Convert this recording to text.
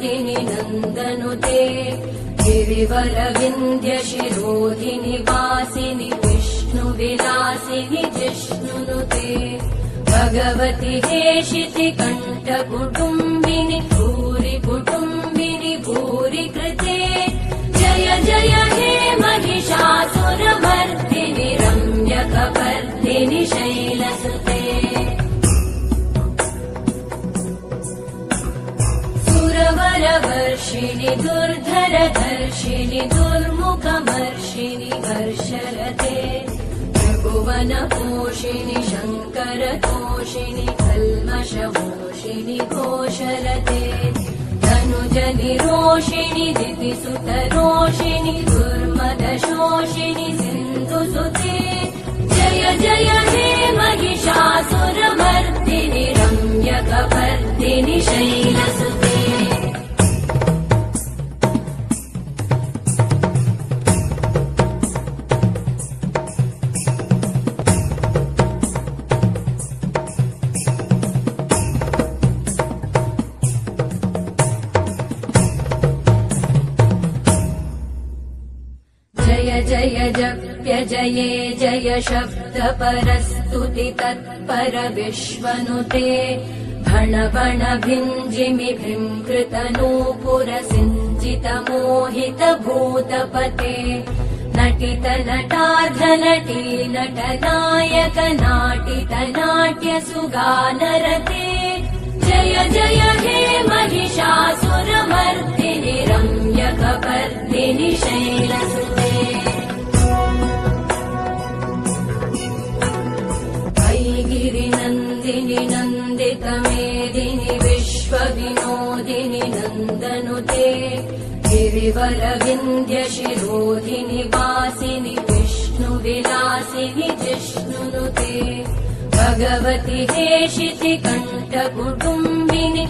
विनोदिनि नन्दनुते गिरिवरविन्ध्यशिरोधिनि वासिनि विष्णुविलासिनि जिष्णुनुते भगवति हेशिति कण्ठकुटुम्बिनि भूरि कुटुम्बिनि भूरि कृते जय जय हे महिषासुरमर्दिनि रम्यकपर्दिनि शैलसुते सुरवरवर्षिणि दुर्धरधर्षिणि दुर्मुखमर्षिणि हर्षरते त्रिभुवनपोषिणि शङ्करतोषिणि कल्मषमोषिणि घोषरते धनुजनिरोषिणि दितिसुतरोषिणि दुर्मदशोषिणि सिन्धुसुते जय जय हे महिषासुरमर्दिनि रम्यकपर्दिनि शैलसुते जय जप्य जये जय शब्दपरस्तुति तत्पर विश्वनुते भण भण भिञ्जिमि भृङ्कृतनूपुरसिञ्चित मोहित भूतपते नटित नटार्धनटी नटनायक नाटित नाट्य सुगानरते जय जय हे महिषासुरमर्दिनि रम्यकपर्दिनि शैलसुते गिरिनन्दिनि नन्दितमेदिनि विश्वविनोदिनि नन्दनुते गिरिवरविन्ध्यशिरोधिनि वासिनि विष्णुविलासिनि जिष्णुनुते भगवति हेशिति कण्ठकुटुम्बिनि